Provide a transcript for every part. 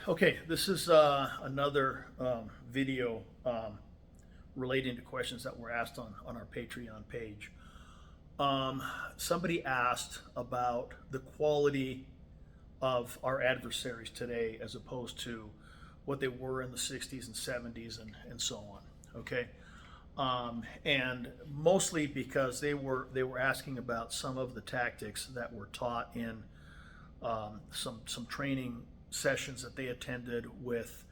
Okay, this is another video relating to questions that were asked on our Patreon page. Somebody asked about the quality of our adversaries today as opposed to what they were in the 60s and 70s and so on. Okay, and mostly because they were asking about some of the tactics that were taught in some training sessions that they attended with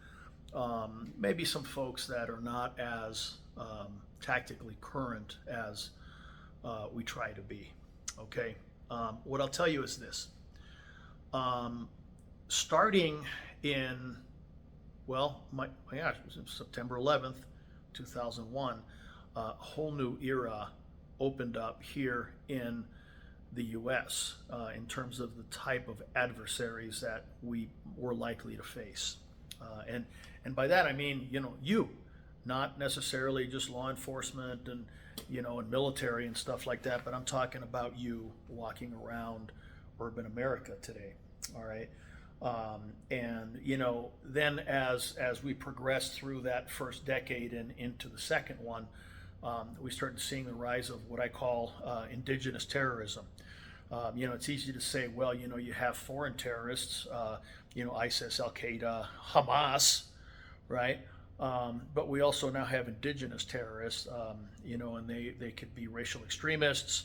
maybe some folks that are not as tactically current as we try to be. Okay, what I'll tell you is this: starting in my gosh, it was September 11th, 2001, a whole new era opened up here in the U.S. In terms of the type of adversaries that we were likely to face, and by that I mean you, not necessarily just law enforcement and and military and stuff like that, but I'm talking about you walking around urban America today. All right, and then as we progressed through that first decade and into the second one, we started seeing the rise of what I call indigenous terrorism. It's easy to say, well, you have foreign terrorists, ISIS, Al Qaeda, Hamas, right? But we also now have indigenous terrorists, and they could be racial extremists.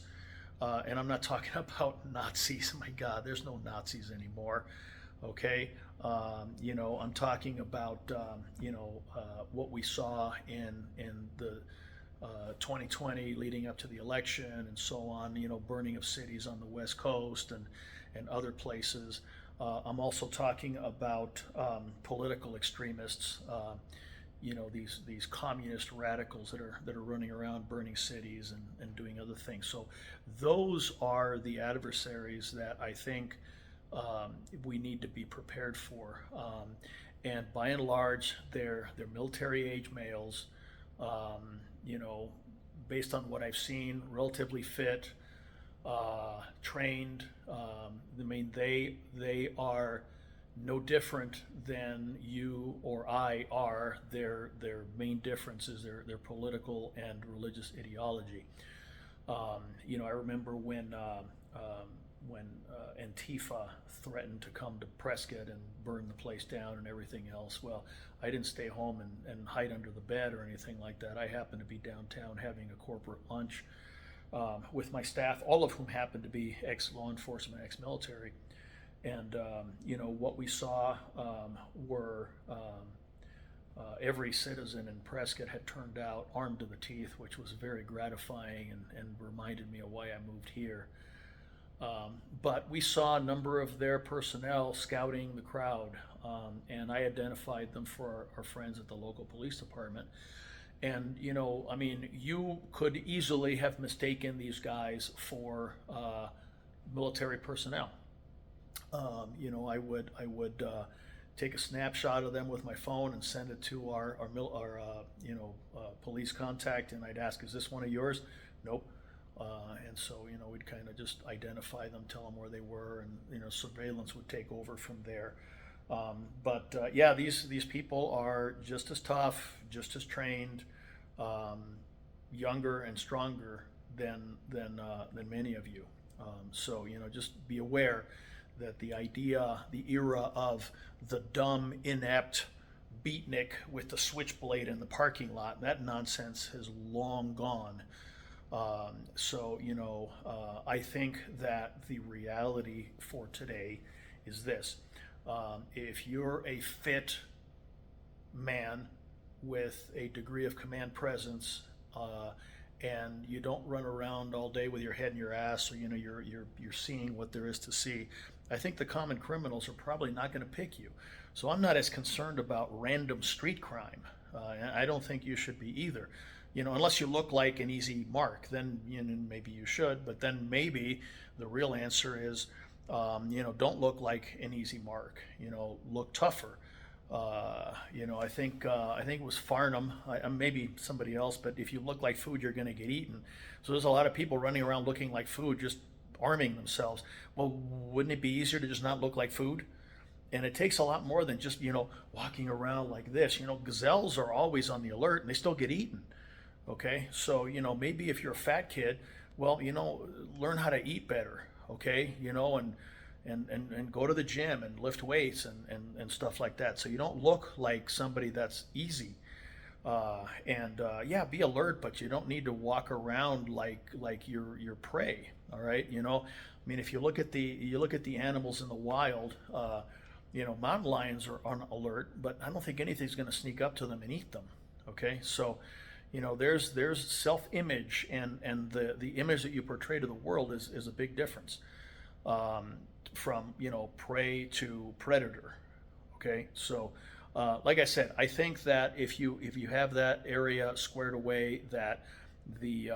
And I'm not talking about Nazis. My God, there's no Nazis anymore. Okay. I'm talking about, what we saw in the 2020 leading up to the election and so on, burning of cities on the West Coast and other places. I'm also talking about political extremists, these communist radicals that are running around burning cities and doing other things. So those are the adversaries that I think we need to be prepared for. And by and large, they're military age males. Based on what I've seen, relatively fit, trained. I mean, they are no different than you or I are. Their main difference is their political and religious ideology. I remember when Antifa threatened to come to Prescott and burn the place down and everything else. Well, I didn't stay home and hide under the bed or anything like that. I happened to be downtown having a corporate lunch with my staff, all of whom happened to be ex-law enforcement, ex-military. And, what we saw were every citizen in Prescott had turned out armed to the teeth, which was very gratifying and reminded me of why I moved here. But we saw a number of their personnel scouting the crowd, and I identified them for our friends at the local police department. And, you could easily have mistaken these guys for military personnel. I would take a snapshot of them with my phone and send it to our police contact, and I'd ask, "Is this one of yours?" Nope. And so we'd kind of just identify them, tell them where they were, and surveillance would take over from there. But these people are just as tough, just as trained, younger and stronger than many of you. So just be aware that the era of the dumb, inept beatnik with the switchblade in the parking lot, that nonsense has long gone. I think that the reality for today is this. If you're a fit man with a degree of command presence, and you don't run around all day with your head in your ass, so you're seeing what there is to see, I think the common criminals are probably not going to pick you. So I'm not as concerned about random street crime. And I don't think you should be either. Unless you look like an easy mark, then maybe you should. But then maybe the real answer is, don't look like an easy mark. Look tougher. I think it was Farnham, maybe somebody else. But if you look like food, you're going to get eaten. So there's a lot of people running around looking like food, just arming themselves. Well, wouldn't it be easier to just not look like food? And it takes a lot more than just, walking around like this. Gazelles are always on the alert and they still get eaten. Okay. So, maybe if you're a fat kid, well, learn how to eat better. Okay. And go to the gym and lift weights and stuff like that. So you don't look like somebody that's easy. Yeah, be alert, but you don't need to walk around like you're prey. All right. I mean, if you look at the animals in the wild, mountain lions are on alert, but I don't think anything's going to sneak up to them and eat them. Okay, so there's self-image, and the image that you portray to the world is a big difference, um, from prey to predator. Okay, so like I said, I think that if you have that area squared away, that the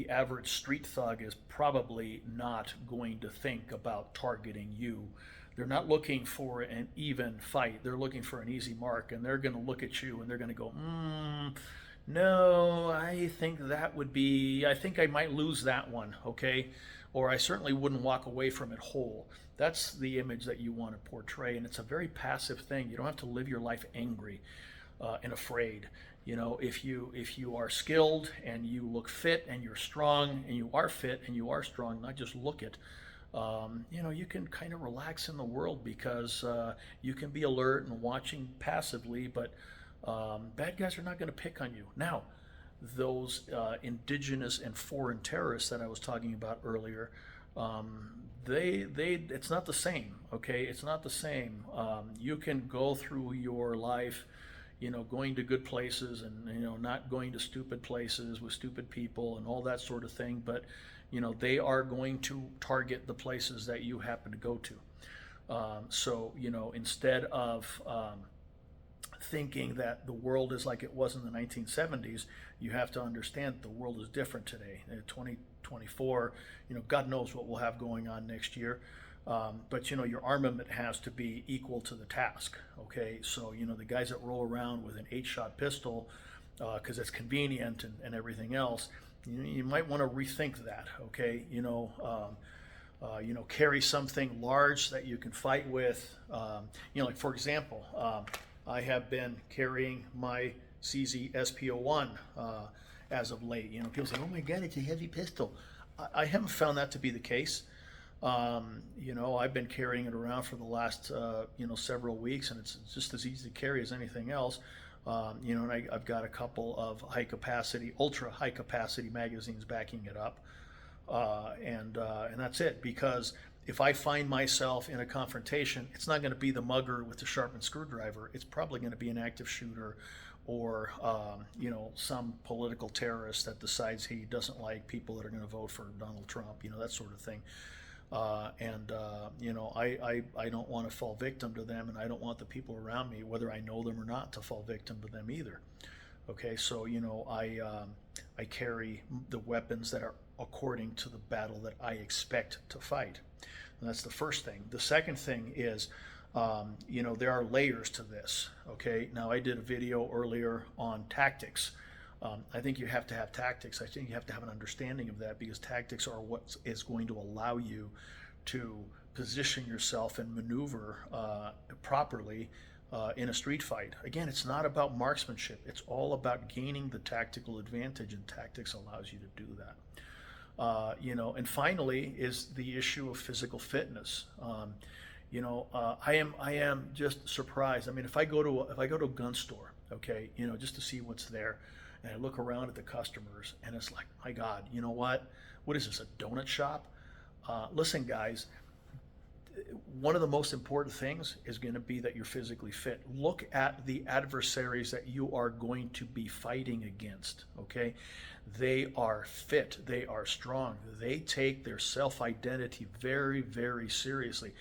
average street thug is probably not going to think about targeting you. They're not looking for an even fight. They're looking for an easy mark, and they're going to look at you and they're going to go, no, I think that would be, I think I might lose that one, okay? Or I certainly wouldn't walk away from it whole. That's the image that you want to portray, and it's a very passive thing. You don't have to live your life angry and afraid. If you are skilled and you look fit and you're strong and you are fit and you are strong, not just look it. You can kind of relax in the world, because you can be alert and watching passively, but bad guys are not going to pick on you. Now, those indigenous and foreign terrorists that I was talking about earlier, it's not the same. Okay, it's not the same. You can go through your life, going to good places, and not going to stupid places with stupid people and all that sort of thing, but they are going to target the places that you happen to go to. So instead of thinking that the world is like it was in the 1970s, you have to understand the world is different today. In 2024, God knows what we'll have going on next year. But your armament has to be equal to the task. Okay, so the guys that roll around with an 8-shot pistol because it's convenient and everything else, you might want to rethink that. Okay, carry something large that you can fight with. Like for example, I have been carrying my CZ SP01 as of late. People say, "Oh my God, it's a heavy pistol." I haven't found that to be the case. I've been carrying it around for the last several weeks, and it's just as easy to carry as anything else. And I've got a couple of ultra high capacity magazines backing it up, and that's it. Because if I find myself in a confrontation, it's not going to be the mugger with the sharpened screwdriver. It's probably going to be an active shooter, or some political terrorist that decides he doesn't like people that are going to vote for Donald Trump. That sort of thing. I don't want to fall victim to them, and I don't want the people around me, whether I know them or not, to fall victim to them either. Okay, so I carry the weapons that are according to the battle that I expect to fight. And that's the first thing. The second thing is, there are layers to this. Okay, now I did a video earlier on tactics. I think you have to have tactics. I think you have to have an understanding of that, because tactics are what is going to allow you to position yourself and maneuver properly in a street fight. Again, it's not about marksmanship. It's all about gaining the tactical advantage, and tactics allows you to do that. And finally is the issue of physical fitness. I am just surprised. I mean, if I go to a gun store, okay, just to see what's there, and I look around at the customers, and it's like, my God, you know what? What is this, a donut shop? Listen, guys, one of the most important things is going to be that you're physically fit. Look at the adversaries that you are going to be fighting against, okay? They are fit. They are strong. They take their self-identity very, very seriously.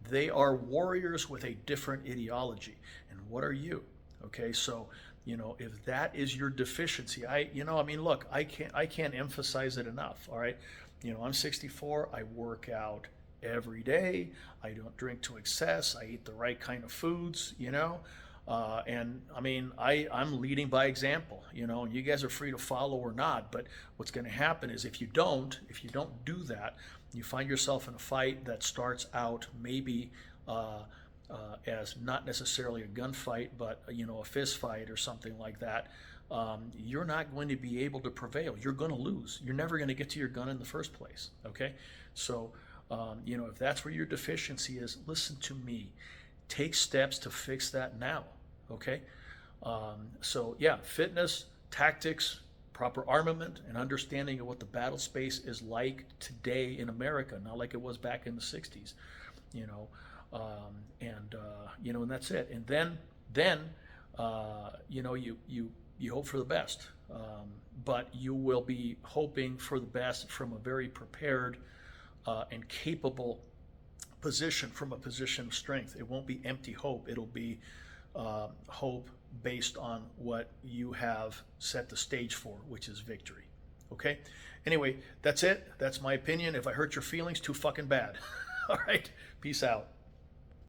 They are warriors with a different ideology. And what are you? Okay, so if that is your deficiency, look, I can't emphasize it enough. All right, I'm 64. I work out every day. I don't drink to excess. I eat the right kind of foods. And I'm leading by example. And you guys are free to follow or not. But what's going to happen is, if you don't do that, you find yourself in a fight that starts out maybe as not necessarily a gunfight, but a fist fight or something like that, you're not going to be able to prevail. You're going to lose. You're never going to get to your gun in the first place. Okay, so if that's where your deficiency is, listen to me. Take steps to fix that now. Okay, so yeah, fitness, tactics, proper armament, and understanding of what the battle space is like today in America, not like it was back in the '60s. You know, and that's it. And then you hope for the best, but you will be hoping for the best from a very prepared and capable position, from a position of strength. It won't be empty hope. It'll be hope based on what you have set the stage for, which is victory. Okay? Anyway, that's it. That's my opinion. If I hurt your feelings, too fucking bad. All right? Peace out.